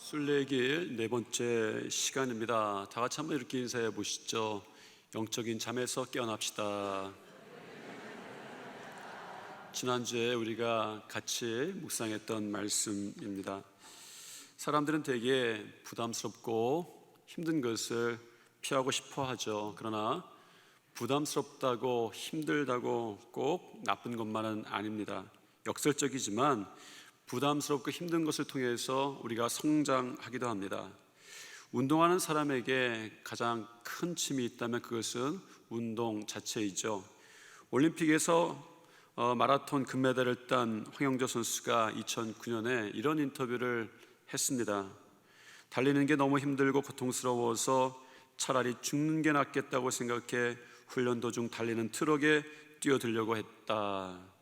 순례길 네 번째 시간입니다. 다 같이 한번 이렇게 인사해 보시죠. 영적인 잠에서 깨어납시다. 지난주에 우리가 같이 묵상했던 말씀입니다. 사람들은 되게 부담스럽고 힘든 것을 피하고 싶어 하죠. 그러나 부담스럽다고 힘들다고 꼭 나쁜 것만은 아닙니다. 역설적이지만 부담스럽고 힘든 것을 통해서 우리가 성장하기도 합니다. 운동하는 사람에게 가장 큰 취미 있다면 그것은 운동 자체이죠. 올림픽에서 마라톤 금메달을 딴 황영조 선수가 2009년에 이런 인터뷰를 했습니다. 달리는 게 너무 힘들고 고통스러워서 차라리 죽는 게 낫겠다고 생각해 훈련 도중 달리는 트럭에 뛰어들려고 했다.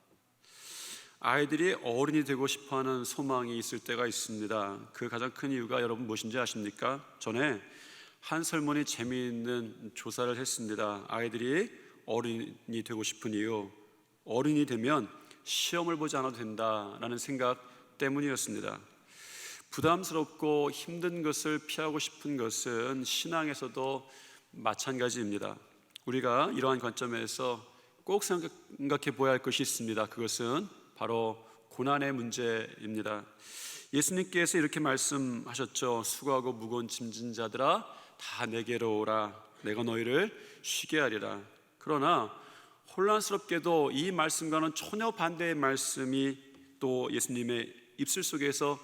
아이들이 어른이 되고 싶어하는 소망이 있을 때가 있습니다. 그 가장 큰 이유가 여러분 무엇인지 아십니까? 전에 한 설문이 재미있는 조사를 했습니다. 아이들이 어른이 되고 싶은 이유, 어른이 되면 시험을 보지 않아도 된다라는 생각 때문이었습니다. 부담스럽고 힘든 것을 피하고 싶은 것은 신앙에서도 마찬가지입니다. 우리가 이러한 관점에서 꼭 생각해 보아야 할 것이 있습니다. 그것은 바로 고난의 문제입니다. 예수님께서 이렇게 말씀하셨죠. 수고하고 무거운 짐진 자들아 다 내게로 오라. 내가 너희를 쉬게 하리라. 그러나 혼란스럽게도 이 말씀과는 전혀 반대의 말씀이 또 예수님의 입술 속에서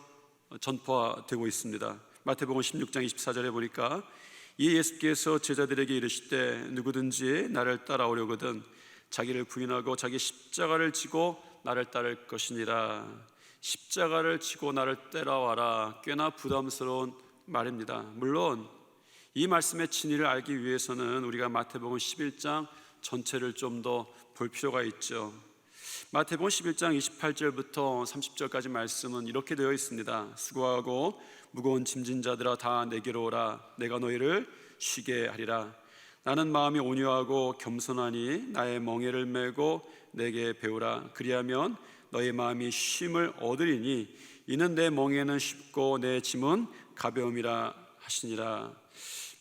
전파되고 있습니다. 마태복음 16장 24절에 보니까 이 예수께서 제자들에게 이르시되 누구든지 나를 따라오려거든 자기를 부인하고 자기 십자가를 지고 나를 따를 것이니라. 십자가를 지고 나를 따라와라. 꽤나 부담스러운 말입니다. 물론 이 말씀의 진리를 알기 위해서는 우리가 마태복음 11장 전체를 좀 더 볼 필요가 있죠. 마태복음 11장 28절부터 30절까지 말씀은 이렇게 되어 있습니다. 수고하고 무거운 짐진 자들아 다 내게로 오라. 내가 너희를 쉬게 하리라. 나는 마음이 온유하고 겸손하니 나의 멍에를 메고 내게 배우라. 그리하면 너의 마음이 쉼을 얻으리니 이는 내 멍에는 쉽고 내 짐은 가벼움이라 하시니라.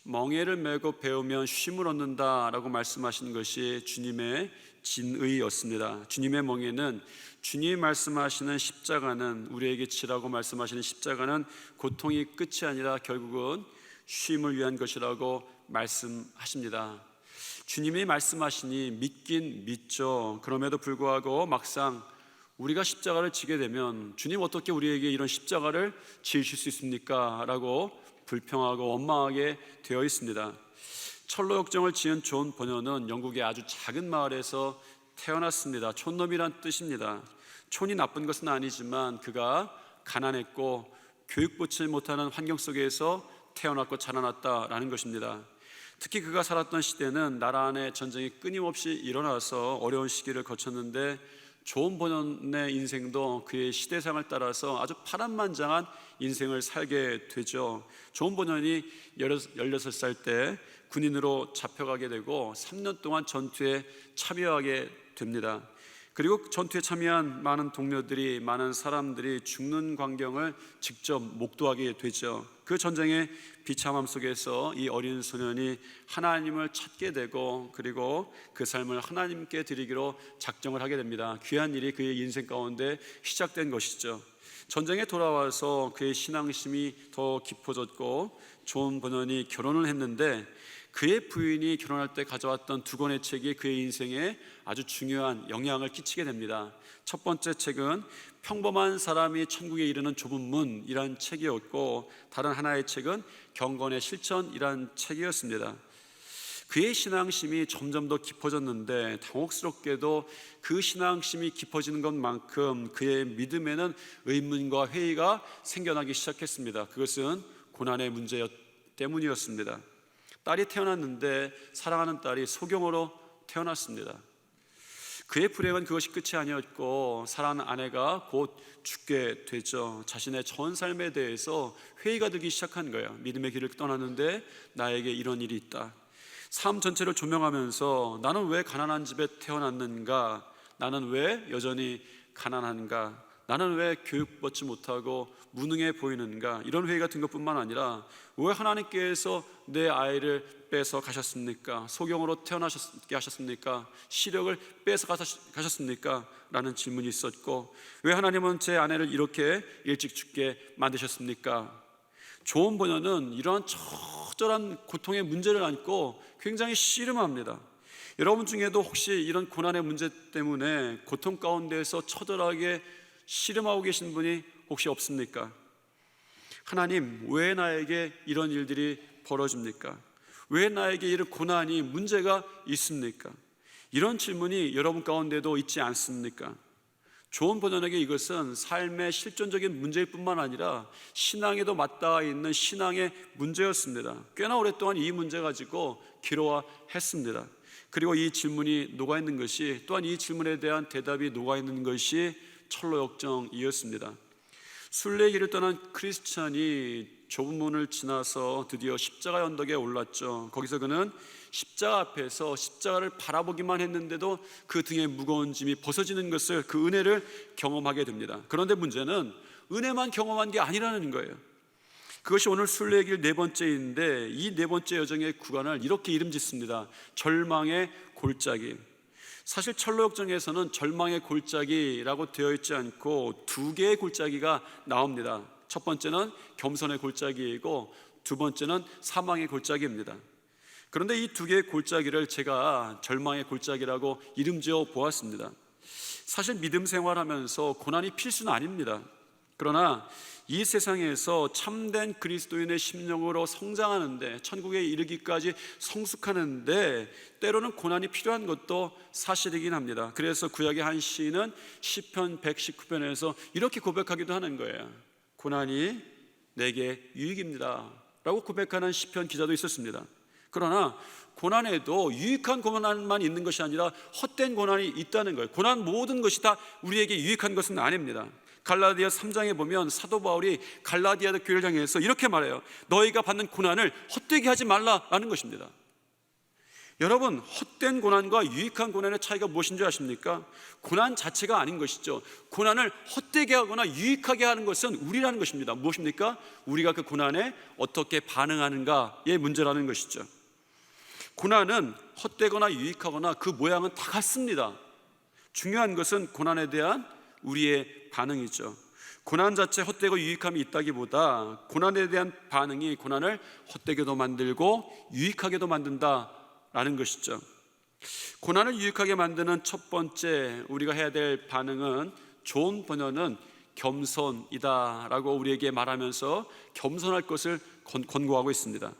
멍에를 메고 배우면 쉼을 얻는다라고 말씀하시는 것이 주님의 진의였습니다. 주님의 멍에는 주님이 말씀하시는 십자가는 우리에게 지라고 말씀하시는 십자가는 고통이 끝이 아니라 결국은 쉼을 위한 것이라고 말씀하십니다. 주님이 말씀하시니 믿긴 믿죠. 그럼에도 불구하고 막상 우리가 십자가를 지게 되면 주님 어떻게 우리에게 이런 십자가를 지으실 수 있습니까? 라고 불평하고 원망하게 되어 있습니다. 철로 역정을 지은 존 버녀는 영국의 아주 작은 마을에서 태어났습니다. 촌놈이란 뜻입니다. 촌이 나쁜 것은 아니지만 그가 가난했고 교육받지 못하는 환경 속에서 태어났고 자라났다라는 것입니다. 특히 그가 살았던 시대는 나라 안에 전쟁이 끊임없이 일어나서 어려운 시기를 거쳤는데 존 버년의 인생도 그의 시대상을 따라서 아주 파란만장한 인생을 살게 되죠. 존 버년이 16살 때 군인으로 잡혀가게 되고 3년 동안 전투에 참여하게 됩니다. 그리고 전투에 참여한 많은 동료들이, 많은 사람들이 죽는 광경을 직접 목도하게 되죠. 그 전쟁의 비참함 속에서 이 어린 소년이 하나님을 찾게 되고 그리고 그 삶을 하나님께 드리기로 작정을 하게 됩니다. 귀한 일이 그의 인생 가운데 시작된 것이죠. 전쟁에 돌아와서 그의 신앙심이 더 깊어졌고 존 버넌이 결혼을 했는데 그의 부인이 결혼할 때 가져왔던 두 권의 책이 그의 인생에 아주 중요한 영향을 끼치게 됩니다. 첫 번째 책은 평범한 사람이 천국에 이르는 좁은 문이란 책이었고 다른 하나의 책은 경건의 실천이란 책이었습니다. 그의 신앙심이 점점 더 깊어졌는데 당혹스럽게도 그 신앙심이 깊어지는 것만큼 그의 믿음에는 의문과 회의가 생겨나기 시작했습니다. 그것은 고난의 문제 때문이었습니다. 딸이 태어났는데 사랑하는 딸이 소경으로 태어났습니다. 그의 불행은 그것이 끝이 아니었고 사랑하는 아내가 곧 죽게 되죠. 자신의 전 삶에 대해서 회의가 들기 시작한 거예요. 믿음의 길을 떠났는데 나에게 이런 일이 있다. 삶 전체를 조명하면서 나는 왜 가난한 집에 태어났는가? 나는 왜 여전히 가난한가? 나는 왜 교육받지 못하고 무능해 보이는가? 이런 회의 같은 것뿐만 아니라 왜 하나님께서 내 아이를 뺏어 가셨습니까? 소경으로 태어나게 하셨습니까? 시력을 뺏어 가셨습니까? 라는 질문이 있었고, 왜 하나님은 제 아내를 이렇게 일찍 죽게 만드셨습니까? 좋은 번역은 이러한 처절한 고통의 문제를 안고 굉장히 씨름합니다. 여러분 중에도 혹시 이런 고난의 문제 때문에 고통 가운데에서 처절하게 씨름하고 계신 분이 혹시 없습니까? 하나님, 왜 나에게 이런 일들이 벌어집니까? 왜 나에게 이런 고난이 문제가 있습니까? 이런 질문이 여러분 가운데도 있지 않습니까? 좋은 번역에게 이것은 삶의 실존적인 문제일 뿐만 아니라 신앙에도 맞닿아 있는 신앙의 문제였습니다. 꽤나 오랫동안 이 문제 가지고 기로화했습니다. 그리고 이 질문이 녹아있는 것이, 또한 이 질문에 대한 대답이 녹아있는 것이 철로역정이었습니다. 순례의 길을 떠난 크리스찬이 좁은 문을 지나서 드디어 십자가의 언덕에 올랐죠. 거기서 그는 십자가 앞에서 십자가를 바라보기만 했는데도 그 등의 무거운 짐이 벗어지는 것을, 그 은혜를 경험하게 됩니다. 그런데 문제는 은혜만 경험한 게 아니라는 거예요. 그것이 오늘 순례의 길 네 번째인데, 이 네 번째 여정의 구간을 이렇게 이름 짓습니다. 절망의 골짜기. 사실 철로역정에서는 절망의 골짜기라고 되어 있지 않고 두 개의 골짜기가 나옵니다. 첫 번째는 겸손의 골짜기이고 두 번째는 사망의 골짜기입니다. 그런데 이 두 개의 골짜기를 제가 절망의 골짜기라고 이름 지어 보았습니다. 사실 믿음 생활하면서 고난이 필수는 아닙니다. 그러나 이 세상에서 참된 그리스도인의 심령으로 성장하는데, 천국에 이르기까지 성숙하는데 때로는 고난이 필요한 것도 사실이긴 합니다. 그래서 구약의 한 시인은 시편 119편에서 이렇게 고백하기도 하는 거예요. 고난이 내게 유익입니다 라고 고백하는 시편 기자도 있었습니다. 그러나 고난에도 유익한 고난만 있는 것이 아니라 헛된 고난이 있다는 거예요. 고난 모든 것이 다 우리에게 유익한 것은 아닙니다. 갈라디아 3장에 보면 사도 바울이 갈라디아 교회를 향해서 이렇게 말해요. 너희가 받는 고난을 헛되게 하지 말라라는 것입니다. 여러분, 헛된 고난과 유익한 고난의 차이가 무엇인 줄 아십니까? 고난 자체가 아닌 것이죠. 고난을 헛되게 하거나 유익하게 하는 것은 우리라는 것입니다. 무엇입니까? 우리가 그 고난에 어떻게 반응하는가의 문제라는 것이죠. 고난은 헛되거나 유익하거나 그 모양은 다 같습니다. 중요한 것은 고난에 대한 우리의 반응이죠. 고난 자체 헛되고 유익함이 있다기보다 고난에 대한 반응이 고난을 헛되게도 만들고 유익하게도 만든다라는 것이죠. 고난을 유익하게 만드는 첫 번째 우리가 해야 될 반응은, 좋은 번역은 겸손이다라고 우리에게 말하면서 겸손할 것을 권고하고 있습니다.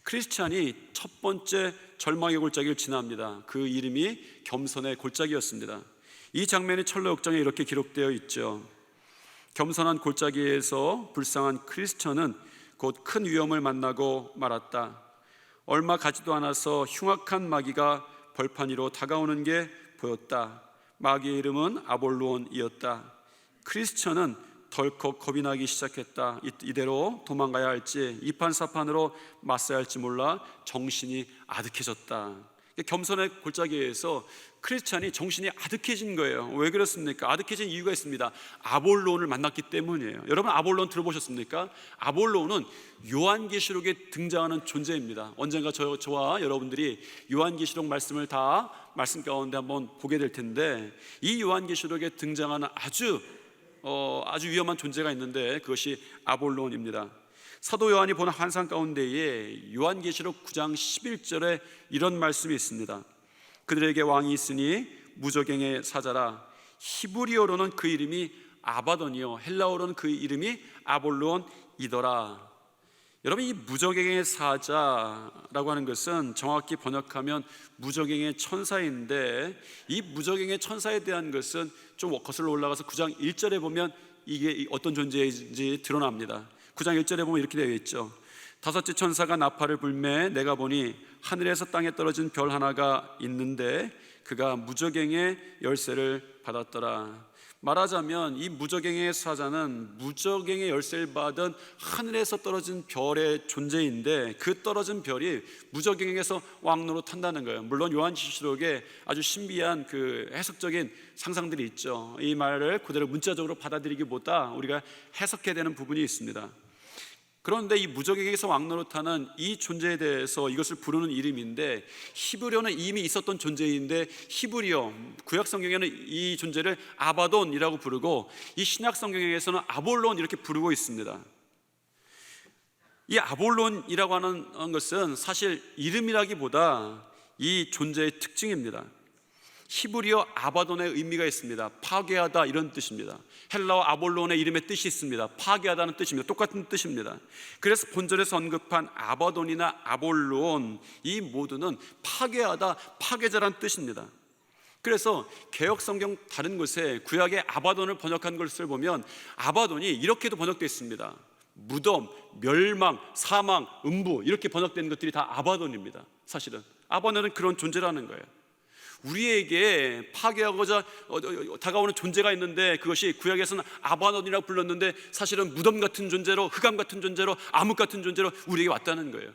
크리스찬이 첫 번째 절망의 골짜기를 지납니다. 그 이름이 겸손의 골짜기였습니다. 이 장면이 철로역정에 이렇게 기록되어 있죠. 겸손한 골짜기에서 불쌍한 크리스천은 곧 큰 위험을 만나고 말았다. 얼마 가지도 않아서 흉악한 마귀가 벌판 위로 다가오는 게 보였다. 마귀의 이름은 아볼로온이었다. 크리스천은 덜컥 겁이 나기 시작했다. 이대로 도망가야 할지 이판사판으로 맞서야 할지 몰라 정신이 아득해졌다. 겸손의 골짜기에서 크리스찬이 정신이 아득해진 거예요. 왜 그렇습니까? 아득해진 이유가 있습니다. 아볼론을 만났기 때문이에요. 여러분, 아볼론 들어보셨습니까? 아볼론은 요한계시록에 등장하는 존재입니다. 언젠가 저와 여러분들이 요한계시록 말씀을 다 말씀 가운데 한번 보게 될 텐데, 이 요한계시록에 등장하는 아주 위험한 존재가 있는데 그것이 아볼론입니다. 사도 요한이 본 환상 가운데에 요한계시록 9장 11절에 이런 말씀이 있습니다. 그들에게 왕이 있으니 무저갱의 사자라. 히브리어로는 그 이름이 아바돈이요, 헬라어로는 그 이름이 아볼론이더라. 여러분, 이 무저갱의 사자라고 하는 것은 정확히 번역하면 무저갱의 천사인데, 이 무저갱의 천사에 대한 것은 좀 거슬러 올라가서 9장 1절에 보면 이게 어떤 존재인지 드러납니다. 9장 1절에 보면 이렇게 되어 있죠. 다섯째 천사가 나팔을 불매 내가 보니 하늘에서 땅에 떨어진 별 하나가 있는데 그가 무저갱의 열쇠를 받았더라. 말하자면 이 무저갱의 사자는 무저갱의 열쇠를 받은 하늘에서 떨어진 별의 존재인데, 그 떨어진 별이 무저갱에서 왕노릇한다는 거예요. 물론 요한계시록에 아주 신비한 그 해석적인 상상들이 있죠. 이 말을 그대로 문자적으로 받아들이기보다 우리가 해석해야 되는 부분이 있습니다. 그런데 이 무저갱에서 왕노릇하는 이 존재에 대해서 이것을 부르는 이름인데, 히브리어는 이미 있었던 존재인데, 히브리어 구약 성경에는 이 존재를 아바돈이라고 부르고, 이 신약 성경에서는 아볼론 이렇게 부르고 있습니다. 이 아볼론이라고 하는 것은 사실 이름이라기보다 이 존재의 특징입니다. 히브리어 아바돈의 의미가 있습니다. 파괴하다, 이런 뜻입니다. 헬라어 아볼론의 이름의 뜻이 있습니다. 파괴하다는 뜻입니다. 똑같은 뜻입니다. 그래서 본절에서 언급한 아바돈이나 아볼론, 이 모두는 파괴하다, 파괴자란 뜻입니다. 그래서 개역 성경 다른 곳에 구약의 아바돈을 번역한 것을 보면 아바돈이 이렇게도 번역되어 있습니다. 무덤, 멸망, 사망, 음부, 이렇게 번역되는 것들이 다 아바돈입니다. 사실은 아바돈은 그런 존재라는 거예요. 우리에게 파괴하고자 다가오는 존재가 있는데, 그것이 구약에서는 아바돈이라고 불렀는데 사실은 무덤 같은 존재로, 흑암 같은 존재로, 암흑 같은 존재로 우리에게 왔다는 거예요.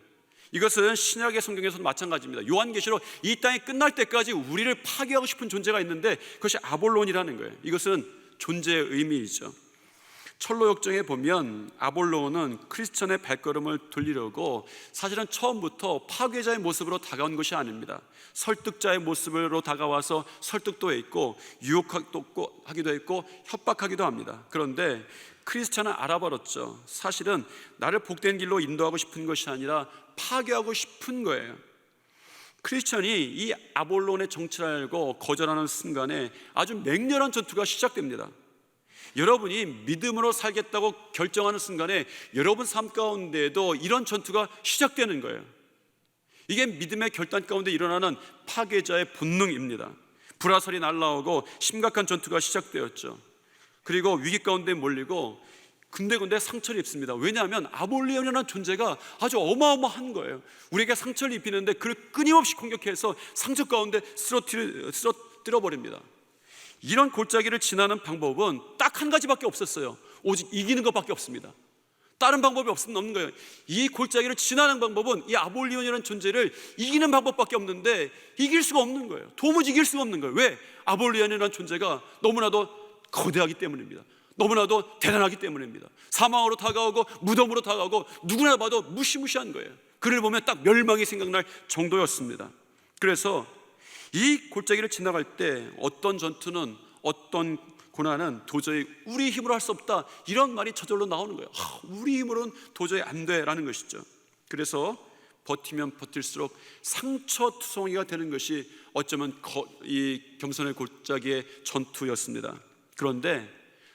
이것은 신약의 성경에서도 마찬가지입니다. 요한계시록 이 땅이 끝날 때까지 우리를 파괴하고 싶은 존재가 있는데, 그것이 아볼론이라는 거예요. 이것은 존재의 의미이죠. 철로역정에 보면 아볼론은 크리스천의 발걸음을 돌리려고 사실은 처음부터 파괴자의 모습으로 다가온 것이 아닙니다. 설득자의 모습으로 다가와서 설득도 했고, 유혹하기도 했고, 협박하기도 합니다. 그런데 크리스천은 알아버렸죠. 사실은 나를 복된 길로 인도하고 싶은 것이 아니라 파괴하고 싶은 거예요. 크리스천이 이 아볼론의 정체를 알고 거절하는 순간에 아주 맹렬한 전투가 시작됩니다. 여러분이 믿음으로 살겠다고 결정하는 순간에 여러분 삶 가운데에도 이런 전투가 시작되는 거예요. 이게 믿음의 결단 가운데 일어나는 파괴자의 본능입니다. 불화살이 날아오고 심각한 전투가 시작되었죠. 그리고 위기 가운데 몰리고 군데군데 상처를 입습니다. 왜냐하면 아볼론이라는 존재가 아주 어마어마한 거예요. 우리에게 상처를 입히는데 그를 끊임없이 공격해서 상처 가운데 쓰러뜨려 버립니다. 이런 골짜기를 지나는 방법은 딱 한 가지밖에 없었어요. 오직 이기는 것밖에 없습니다. 다른 방법이 없는 거예요. 이 골짜기를 지나는 방법은 이 아볼론이라는 존재를 이기는 방법밖에 없는데 이길 수가 없는 거예요. 도무지 이길 수가 없는 거예요. 왜? 아볼론이라는 존재가 너무나도 거대하기 때문입니다. 너무나도 대단하기 때문입니다. 사망으로 다가오고 무덤으로 다가오고 누구나 봐도 무시무시한 거예요. 그를 보면 딱 멸망이 생각날 정도였습니다. 그래서 이 골짜기를 지나갈 때 어떤 전투는, 어떤 고난은 도저히 우리 힘으로 할 수 없다, 이런 말이 저절로 나오는 거예요. 우리 힘으로는 도저히 안 돼라는 것이죠. 그래서 버티면 버틸수록 상처투성이가 되는 것이 어쩌면 이 겸손의 골짜기의 전투였습니다. 그런데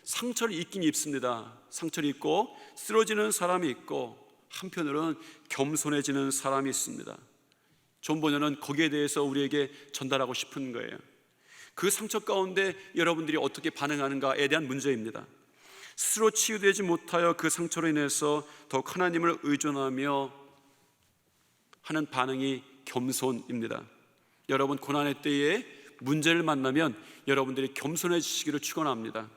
상처를 입긴 입습니다. 상처를 입고 쓰러지는 사람이 있고, 한편으로는 겸손해지는 사람이 있습니다. 존 번연은 거기에 대해서 우리에게 전달하고 싶은 거예요. 그 상처 가운데 여러분들이 어떻게 반응하는가에 대한 문제입니다. 스스로 치유되지 못하여 그 상처로 인해서 더욱 하나님을 의존하며 하는 반응이 겸손입니다. 여러분, 고난의 때에 문제를 만나면 여러분들이 겸손해지시기를 축원합니다.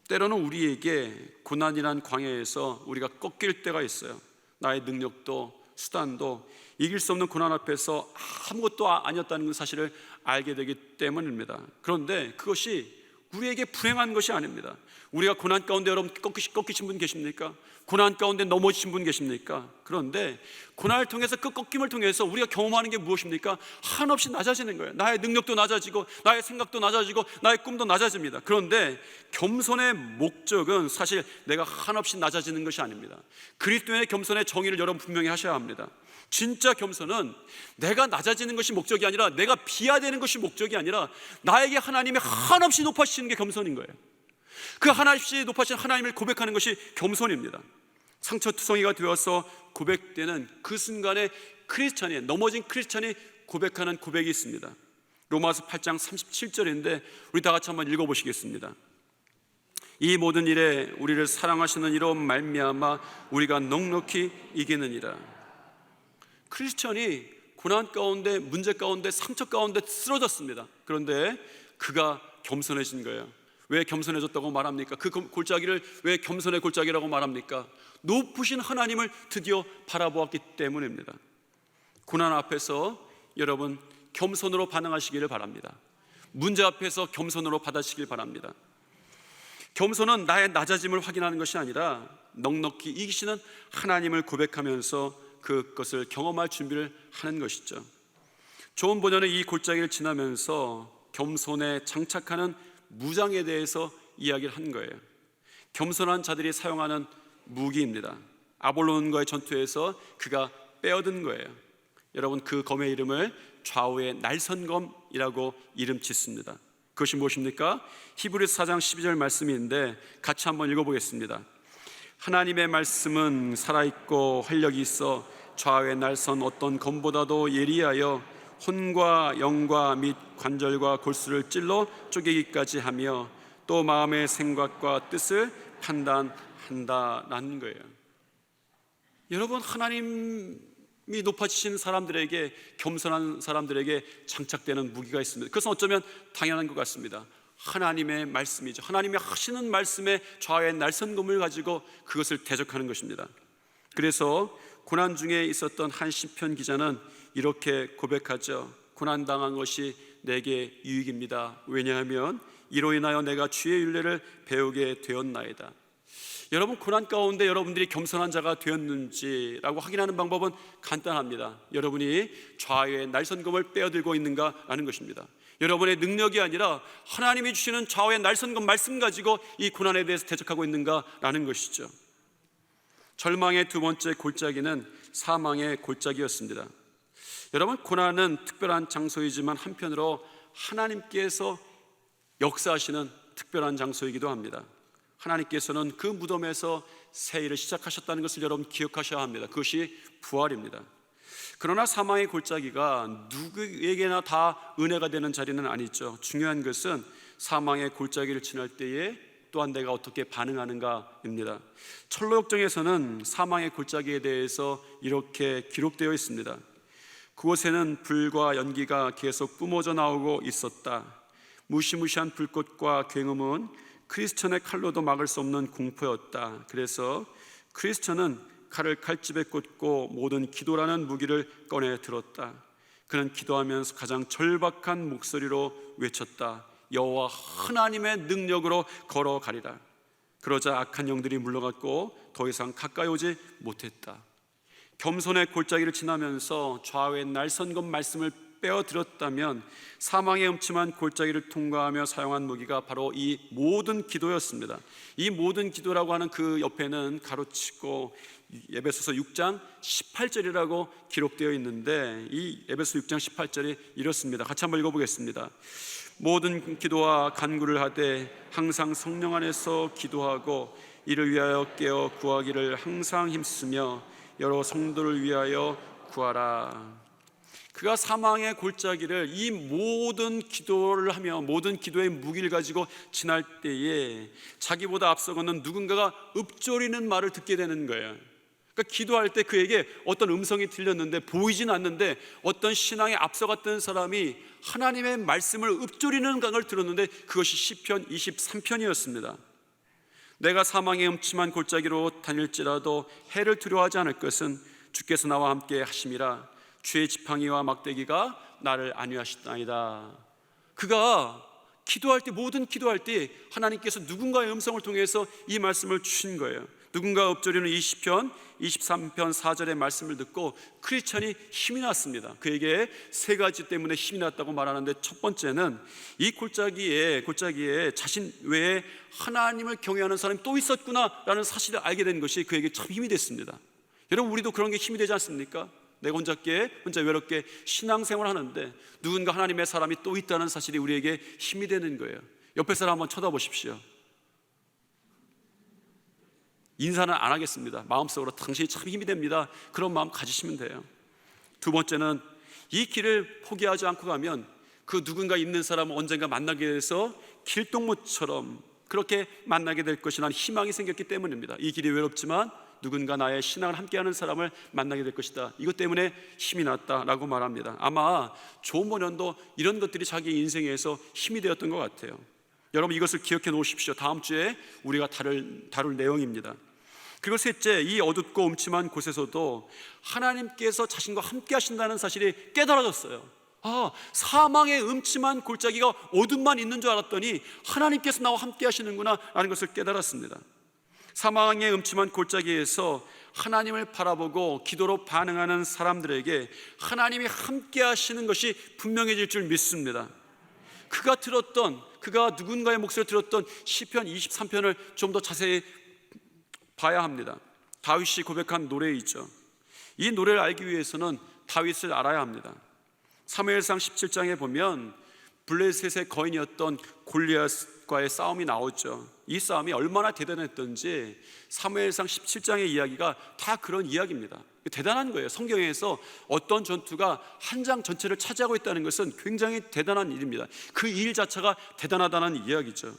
때로는 우리에게 고난이란 광야에서 우리가 꺾일 때가 있어요. 나의 능력도 수단도 이길 수 없는 고난 앞에서 아무것도 아니었다는 사실을 알게 되기 때문입니다. 그런데 그것이 우리에게 불행한 것이 아닙니다. 우리가 고난 가운데 여러분 꺾이신 분 계십니까? 고난 가운데 넘어지신 분 계십니까? 그런데 고난을 통해서 그 꺾임을 통해서 우리가 경험하는 게 무엇입니까? 한없이 낮아지는 거예요. 나의 능력도 낮아지고, 나의 생각도 낮아지고, 나의 꿈도 낮아집니다. 그런데 겸손의 목적은 사실 내가 한없이 낮아지는 것이 아닙니다. 그리스도인의 겸손의 정의를 여러분 분명히 하셔야 합니다. 진짜 겸손은 내가 낮아지는 것이 목적이 아니라, 내가 비하되는 것이 목적이 아니라, 나에게 하나님이 한없이 높아지시는 게 겸손인 거예요. 그 한없이 높아진 하나님을 고백하는 것이 겸손입니다. 상처투성이가 되어서 고백되는 그 순간에 크리스찬이, 넘어진 크리스찬이 고백하는 고백이 있습니다. 로마서 8장 37절인데 우리 다 같이 한번 읽어보시겠습니다. 이 모든 일에 우리를 사랑하시는 이로 말미암아 우리가 넉넉히 이기느니라. 크리스찬이 고난 가운데, 문제 가운데, 상처 가운데 쓰러졌습니다. 그런데 그가 겸손해진 거예요. 왜 겸손해졌다고 말합니까? 그 골짜기를 왜 겸손의 골짜기라고 말합니까? 높으신 하나님을 드디어 바라보았기 때문입니다. 고난 앞에서 여러분 겸손으로 반응하시기를 바랍니다. 문제 앞에서 겸손으로 받아시길 바랍니다. 겸손은 나의 낮아짐을 확인하는 것이 아니라 넉넉히 이기시는 하나님을 고백하면서 그것을 경험할 준비를 하는 것이죠. 좋은 번역은 이 골짜기를 지나면서 겸손에 장착하는 무장에 대해서 이야기를 한 거예요. 겸손한 자들이 사용하는 무기입니다. 아볼론과의 전투에서 그가 빼어든 거예요. 여러분, 그 검의 이름을 좌우의 날선검이라고 이름 짓습니다. 그것이 무엇입니까? 히브리서 4장 12절 말씀인데 같이 한번 읽어보겠습니다. 하나님의 말씀은 살아있고 활력이 있어 좌우의 날선 어떤 검보다도 예리하여 혼과 영과 및 관절과 골수를 찔러 쪼개기까지 하며 또 마음의 생각과 뜻을 판단한다라는 거예요. 여러분, 하나님이 높아지신 사람들에게, 겸손한 사람들에게 장착되는 무기가 있습니다. 그것은 어쩌면 당연한 것 같습니다. 하나님의 말씀이죠. 하나님이 하시는 말씀의 좌우의 날선검을 가지고 그것을 대적하는 것입니다. 그래서 고난 중에 있었던 한 시편 기자는 이렇게 고백하죠. 고난당한 것이 내게 유익입니다. 왜냐하면 이로 인하여 내가 주의 율례를 배우게 되었나이다. 여러분, 고난 가운데 여러분들이 겸손한 자가 되었는지라고 확인하는 방법은 간단합니다. 여러분이 좌우의 날선검을 빼어들고 있는가라는 것입니다. 여러분의 능력이 아니라 하나님이 주시는 좌우의 날선검 말씀 가지고 이 고난에 대해서 대적하고 있는가라는 것이죠. 절망의 두 번째 골짜기는 사망의 골짜기였습니다. 여러분, 고난은 특별한 장소이지만 한편으로 하나님께서 역사하시는 특별한 장소이기도 합니다. 하나님께서는 그 무덤에서 새 일을 시작하셨다는 것을 여러분 기억하셔야 합니다. 그것이 부활입니다. 그러나 사망의 골짜기가 누구에게나 다 은혜가 되는 자리는 아니죠. 중요한 것은 사망의 골짜기를 지날 때에 또한 내가 어떻게 반응하는가입니다. 철로역정에서는 사망의 골짜기에 대해서 이렇게 기록되어 있습니다. 그곳에는 불과 연기가 계속 뿜어져 나오고 있었다. 무시무시한 불꽃과 굉음은 크리스천의 칼로도 막을 수 없는 공포였다. 그래서 크리스천은 칼을 칼집에 꽂고 모든 기도라는 무기를 꺼내 들었다. 그는 기도하면서 가장 절박한 목소리로 외쳤다. 여호와 하나님의 능력으로 걸어가리라. 그러자 악한 영들이 물러갔고 더 이상 가까이 오지 못했다. 겸손의 골짜기를 지나면서 좌우의 날선검 말씀을 빼어들었다면 사망의 음침한 골짜기를 통과하며 사용한 무기가 바로 이 모든 기도였습니다. 이 모든 기도라고 하는 그 옆에는 가로치고 에베소서 6장 18절이라고 기록되어 있는데, 이 에베소 6장 18절이 이렇습니다. 같이 한번 읽어보겠습니다. 모든 기도와 간구를 하되 항상 성령 안에서 기도하고 이를 위하여 깨어 구하기를 항상 힘쓰며 여러 성도를 위하여 구하라. 그가 사망의 골짜기를 이 모든 기도를 하며 모든 기도의 무기를 가지고 지날 때에 자기보다 앞서가는 누군가가 읊조리는 말을 듣게 되는 거예요. 그러니까 기도할 때 그에게 어떤 음성이 들렸는데 보이진 않는데 어떤 신앙에 앞서갔던 사람이 하나님의 말씀을 읊조리는 강을 들었는데 그것이 시편 23편이었습니다. 내가 사망의 음침한 골짜기로 다닐지라도 해를 두려워하지 않을 것은 주께서 나와 함께 하심이라. 주의 지팡이와 막대기가 나를 안위하시나이다. 그가 기도할 때, 모든 기도할 때 하나님께서 누군가의 음성을 통해서 이 말씀을 주신 거예요. 누군가 읊조리는 이 시편 23편 4절의 말씀을 듣고 크리스천이 힘이 났습니다. 그에게 세 가지 때문에 힘이 났다고 말하는데, 첫 번째는 이 골짜기에 자신 외에 하나님을 경외하는 사람이 또 있었구나라는 사실을 알게 된 것이 그에게 참 힘이 됐습니다. 여러분, 우리도 그런 게 힘이 되지 않습니까? 내가 혼자 외롭게 신앙생활을 하는데 누군가 하나님의 사람이 또 있다는 사실이 우리에게 힘이 되는 거예요. 옆에 사람 한번 쳐다보십시오. 인사는 안 하겠습니다. 마음속으로 당신이 참 힘이 됩니다. 그런 마음 가지시면 돼요. 두 번째는 이 길을 포기하지 않고 가면 그 누군가 있는 사람을 언젠가 만나게 돼서 길동무처럼 그렇게 만나게 될 것이라는 희망이 생겼기 때문입니다. 이 길이 외롭지만 누군가 나의 신앙을 함께하는 사람을 만나게 될 것이다. 이것 때문에 힘이 났다라고 말합니다. 아마 존 버년도 이런 것들이 자기 인생에서 힘이 되었던 것 같아요. 여러분 이것을 기억해 놓으십시오. 다음 주에 우리가 다룰 내용입니다. 그리고 셋째, 이 어둡고 음침한 곳에서도 하나님께서 자신과 함께 하신다는 사실이 깨달아졌어요. 사망의 음침한 골짜기가 어둠만 있는 줄 알았더니 하나님께서 나와 함께 하시는구나 라는 것을 깨달았습니다. 사망의 음침한 골짜기에서 하나님을 바라보고 기도로 반응하는 사람들에게 하나님이 함께 하시는 것이 분명해질 줄 믿습니다. 그가 누군가의 목소리를 들었던 시편 23편을 좀 더 자세히 봐야 합니다. 다윗이 고백한 노래이죠. 이 노래를 알기 위해서는 다윗을 알아야 합니다. 사무엘상 17장에 보면 블레셋의 거인이었던 골리앗과의 싸움이 나오죠. 이 싸움이 얼마나 대단했던지 사무엘상 17장의 이야기가 다 그런 이야기입니다. 대단한 거예요. 성경에서 어떤 전투가 한 장 전체를 차지하고 있다는 것은 굉장히 대단한 일입니다. 그 일 자체가 대단하다는 이야기죠.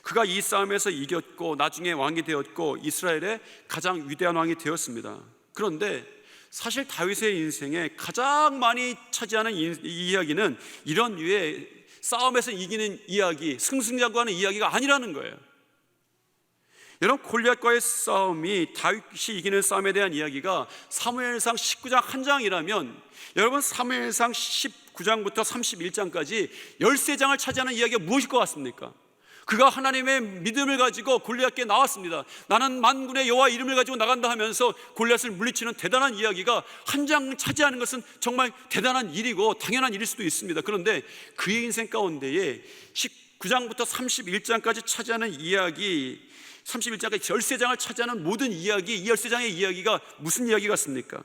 그가 이 싸움에서 이겼고 나중에 왕이 되었고 이스라엘의 가장 위대한 왕이 되었습니다. 그런데 사실 다윗의 인생에 가장 많이 차지하는 이 이야기는 이런 류의 싸움에서 이기는 이야기, 승승장구하는 이야기가 아니라는 거예요. 여러분, 골리앗과의 싸움이 다윗이 이기는 싸움에 대한 이야기가 사무엘상 19장 한 장이라면 여러분 사무엘상 19장부터 31장까지 13장을 차지하는 이야기가 무엇일 것 같습니까? 그가 하나님의 믿음을 가지고 골리앗께 나왔습니다. 나는 만군의 여호와 이름을 가지고 나간다 하면서 골리앗을 물리치는 대단한 이야기가 한 장 차지하는 것은 정말 대단한 일이고 당연한 일일 수도 있습니다. 그런데 그의 인생 가운데에 19장부터 31장까지 차지하는 이야기, 31장까지 13장을 차지하는 모든 이야기, 이 13장의 이야기가 무슨 이야기 같습니까?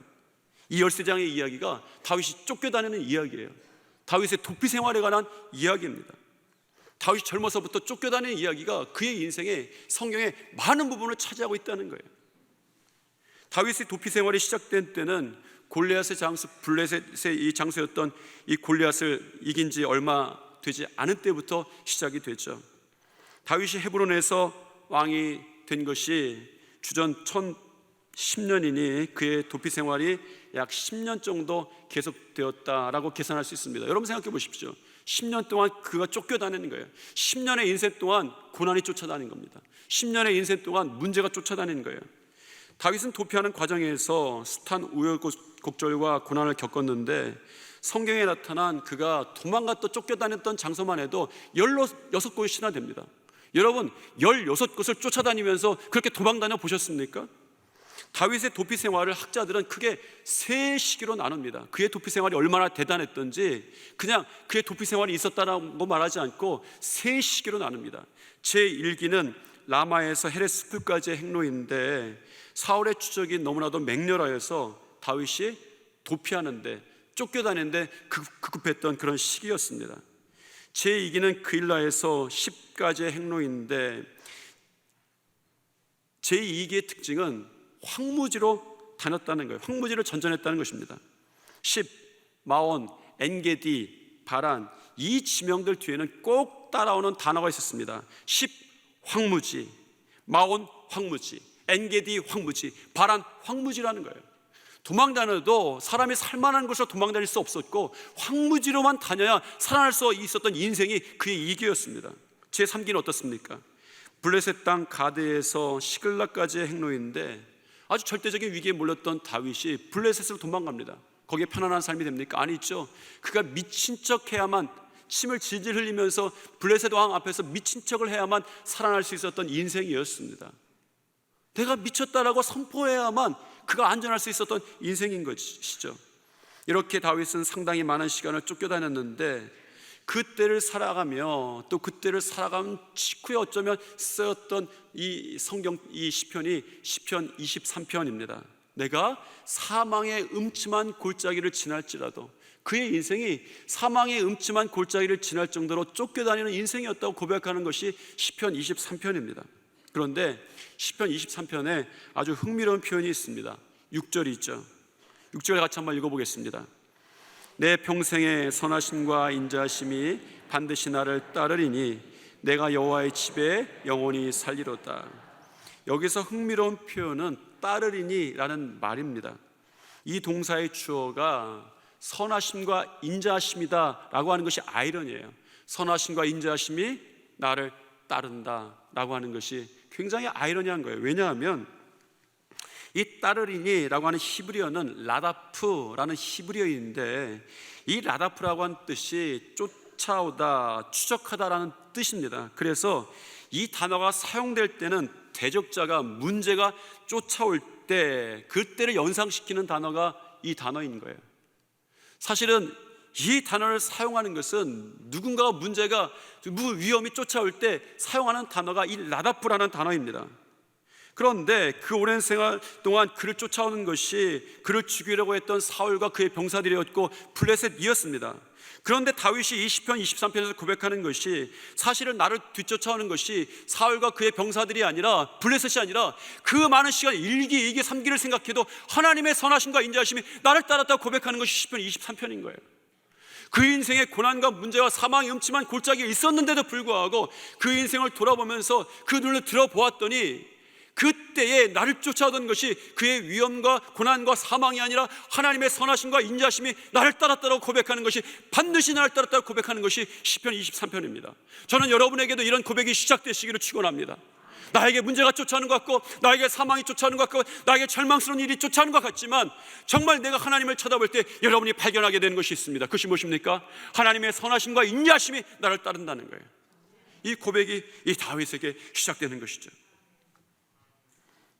이 13장의 이야기가 다윗이 쫓겨다니는 이야기예요. 다윗의 도피 생활에 관한 이야기입니다. 다윗이 젊어서부터 쫓겨다니는 이야기가 그의 인생에 성경의 많은 부분을 차지하고 있다는 거예요. 다윗의 도피 생활이 시작된 때는 골리앗의 장수, 블레셋의 이 장수였던 이 골리앗을 이긴 지 얼마 되지 않은 때부터 시작이 됐죠. 다윗이 헤브론에서 왕이 된 것이 주전 1010년이니 그의 도피 생활이 약 10년 정도 계속되었다라고 계산할 수 있습니다. 여러분 생각해 보십시오. 10년 동안 그가 쫓겨다니는 거예요. 10년의 인생 동안 고난이 쫓아다니는 겁니다. 10년의 인생 동안 문제가 쫓아다니는 거예요. 다윗은 도피하는 과정에서 숱한 우여곡절과 고난을 겪었는데 성경에 나타난 그가 도망갔던 쫓겨다녔던 장소만 해도 16곳이나 됩니다. 여러분 16곳을 쫓아다니면서 그렇게 도망다녀 보셨습니까? 다윗의 도피 생활을 학자들은 크게 세 시기로 나눕니다. 그의 도피 생활이 얼마나 대단했던지 그냥 그의 도피 생활이 있었다라고 말하지 않고 세 시기로 나눕니다. 제1기는 라마에서 헤레스 숲까지의 행로인데 사울의 추적이 너무나도 맹렬하여서 다윗이 도피하는데 쫓겨다니는데 급급했던 그런 시기였습니다. 제2기는 그일라에서 10가지의 행로인데 제2기의 특징은 황무지로 다녔다는 거예요. 황무지를 전전했다는 것입니다. 10, 마온, 엔게디, 바란, 이 지명들 뒤에는 꼭 따라오는 단어가 있었습니다. 10, 황무지, 마온, 황무지, 엔게디, 황무지, 바란, 황무지라는 거예요. 도망 다녀도 사람이 살만한 곳으로 도망 다닐 수 없었고 황무지로만 다녀야 살아날 수 있었던 인생이 그의 이기였습니다. 제3기는 어떻습니까? 블레셋 땅 가드에서 시글락까지의 행로인데 아주 절대적인 위기에 몰렸던 다윗이 블레셋으로 도망갑니다. 거기에 편안한 삶이 됩니까? 아니죠. 그가 미친 척 해야만, 침을 질질 흘리면서 블레셋 왕 앞에서 미친 척을 해야만 살아날 수 있었던 인생이었습니다. 내가 미쳤다라고 선포해야만 그가 안전할 수 있었던 인생인 것이죠. 이렇게 다윗은 상당히 많은 시간을 쫓겨다녔는데 그때를 살아가며 또 그때를 살아간 직후에 어쩌면 쓰였던 이 성경 이 시편이 시편 23편입니다. 내가 사망의 음침한 골짜기를 지날지라도, 그의 인생이 사망의 음침한 골짜기를 지날 정도로 쫓겨다니는 인생이었다고 고백하는 것이 시편 23편입니다. 그런데 시편 23편에 아주 흥미로운 표현이 있습니다. 6절이 있죠. 6절 같이 한번 읽어보겠습니다. 내 평생의 선하심과 인자하심이 반드시 나를 따르리니 내가 여호와의 집에 영원히 살리로다. 여기서 흥미로운 표현은 따르리니 라는 말입니다. 이 동사의 주어가 선하심과 인자하심이다 라고 하는 것이 아이러니예요. 선하심과 인자하심이 나를 따른다라고 하는 것이 굉장히 아이러니한 거예요. 왜냐하면 이 따르리니라고 하는 히브리어는 라다프라는 히브리어인데, 이 라다프라고 하는 뜻이 쫓아오다, 추적하다라는 뜻입니다. 그래서 이 단어가 사용될 때는 대적자가, 문제가 쫓아올 때 그때를 연상시키는 단어가 이 단어인 거예요. 사실은 이 단어를 사용하는 것은 누군가가 문제가, 위험이 쫓아올 때 사용하는 단어가 이 라다프라는 단어입니다. 그런데 그 오랜 생활 동안 그를 쫓아오는 것이 그를 죽이려고 했던 사울과 그의 병사들이었고 블레셋이었습니다. 그런데 다윗이 20편 23편에서 고백하는 것이, 사실은 나를 뒤쫓아오는 것이 사울과 그의 병사들이 아니라, 블레셋이 아니라 그 많은 시간 1기, 2기, 3기를 생각해도 하나님의 선하심과 인자하심이 나를 따랐다고 고백하는 것이 10편 23편인 거예요. 그 인생의 고난과 문제와 사망의 음침한 골짜기가 있었는데도 불구하고 그 인생을 돌아보면서 그 눈을 들어보았더니 그때에 나를 쫓아오던 것이 그의 위험과 고난과 사망이 아니라 하나님의 선하심과 인자하심이 나를 따랐다고 고백하는 것이, 반드시 나를 따랐다고 고백하는 것이 시편 23편입니다. 저는 여러분에게도 이런 고백이 시작되시기를 축원합니다. 나에게 문제가 쫓아오는 것 같고, 나에게 사망이 쫓아오는 것 같고, 나에게 절망스러운 일이 쫓아오는 것 같지만, 정말 내가 하나님을 쳐다볼 때 여러분이 발견하게 되는 것이 있습니다. 그것이 무엇입니까? 하나님의 선하심과 인자하심이 나를 따른다는 거예요. 이 고백이 이 다윗에게 시작되는 것이죠.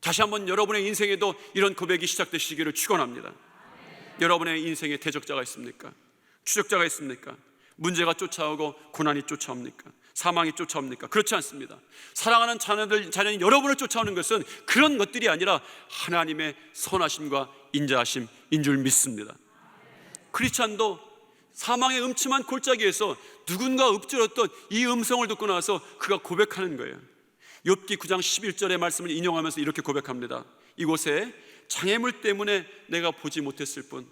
다시 한번 여러분의 인생에도 이런 고백이 시작되시기를 축원합니다. 여러분의 인생에 대적자가 있습니까? 추적자가 있습니까? 문제가 쫓아오고 고난이 쫓아옵니까? 사망이 쫓아옵니까? 그렇지 않습니다. 사랑하는 자녀인 여러분을 쫓아오는 것은 그런 것들이 아니라 하나님의 선하심과 인자하심인 줄 믿습니다. 크리스찬도 사망의 음침한 골짜기에서 누군가 읊조렸던 이 음성을 듣고 나서 그가 고백하는 거예요. 욥기 9장 11절의 말씀을 인용하면서 이렇게 고백합니다. 이곳에 장애물 때문에 내가 보지 못했을 뿐,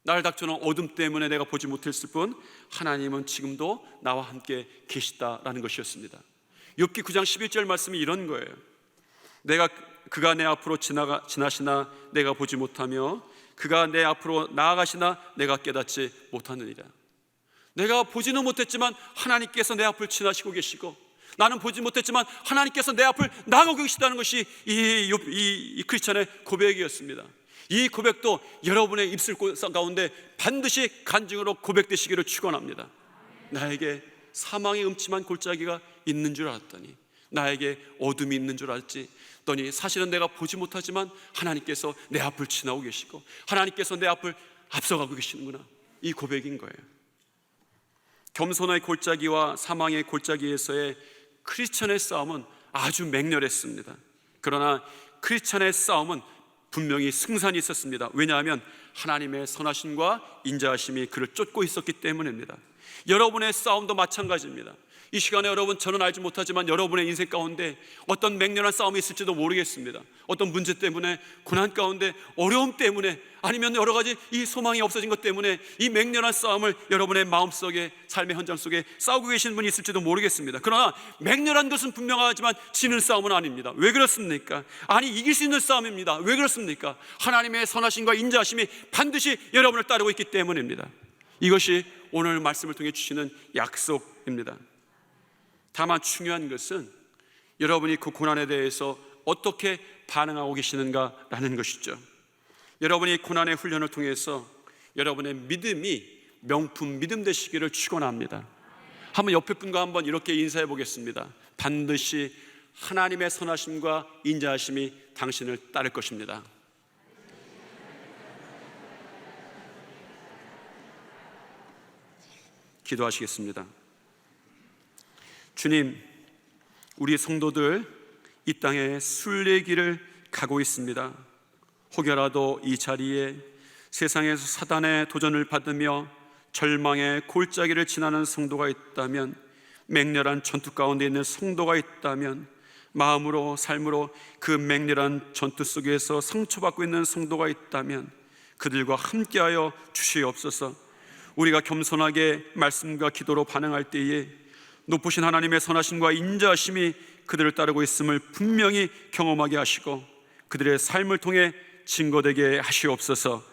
나를 닥쳐놓은 어둠 때문에 내가 보지 못했을 뿐, 하나님은 지금도 나와 함께 계시다라는 것이었습니다. 욥기 9장 11절 말씀이 이런 거예요. 그가 내 앞으로 지나시나 내가 보지 못하며 그가 내 앞으로 나아가시나 내가 깨닫지 못하느니라. 내가 보지는 못했지만 하나님께서 내 앞을 지나시고 계시고, 나는 보지 못했지만 하나님께서 내 앞을 나가고 계시다는 것이 이 크리스찬의 고백이었습니다. 이 고백도 여러분의 입술 가운데 반드시 간증으로 고백되시기를 축원합니다. 나에게 사망의 음침한 골짜기가 있는 줄 알았더니, 나에게 어둠이 있는 줄 알았지 더니 사실은 내가 보지 못하지만 하나님께서 내 앞을 지나고 계시고 하나님께서 내 앞을 앞서가고 계시는구나. 이 고백인 거예요. 겸손의 골짜기와 사망의 골짜기에서의 크리스천의 싸움은 아주 맹렬했습니다. 그러나 크리스천의 싸움은 분명히 승산이 있었습니다. 왜냐하면 하나님의 선하심과 인자하심이 그를 쫓고 있었기 때문입니다. 여러분의 싸움도 마찬가지입니다. 이 시간에 여러분, 저는 알지 못하지만 여러분의 인생 가운데 어떤 맹렬한 싸움이 있을지도 모르겠습니다. 어떤 문제 때문에, 고난 가운데, 어려움 때문에, 아니면 여러 가지 이 소망이 없어진 것 때문에 이 맹렬한 싸움을 여러분의 마음속에, 삶의 현장 속에 싸우고 계신 분이 있을지도 모르겠습니다. 그러나 맹렬한 것은 분명하지만 지는 싸움은 아닙니다. 왜 그렇습니까? 아니, 이길 수 있는 싸움입니다. 왜 그렇습니까? 하나님의 선하심과 인자하심이 반드시 여러분을 따르고 있기 때문입니다. 이것이 오늘 말씀을 통해 주시는 약속입니다. 다만 중요한 것은 여러분이 그 고난에 대해서 어떻게 반응하고 계시는가라는 것이죠. 여러분이 고난의 훈련을 통해서 여러분의 믿음이 명품 믿음 되시기를 축원합니다. 한번 옆에 분과 한번 이렇게 인사해 보겠습니다. 반드시 하나님의 선하심과 인자하심이 당신을 따를 것입니다. 기도하시겠습니다. 주님, 우리 성도들 이 땅에 순례길을 가고 있습니다. 혹여라도 이 자리에 세상에서 사단의 도전을 받으며 절망의 골짜기를 지나는 성도가 있다면, 맹렬한 전투 가운데 있는 성도가 있다면, 마음으로 삶으로 그 맹렬한 전투 속에서 상처받고 있는 성도가 있다면 그들과 함께하여 주시옵소서. 우리가 겸손하게 말씀과 기도로 반응할 때에 높으신 하나님의 선하심과 인자하심이 그들을 따르고 있음을 분명히 경험하게 하시고 그들의 삶을 통해 증거되게 하시옵소서.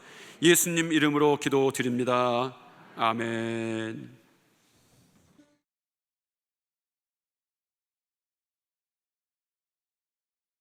예수님 이름으로 기도드립니다. 아멘.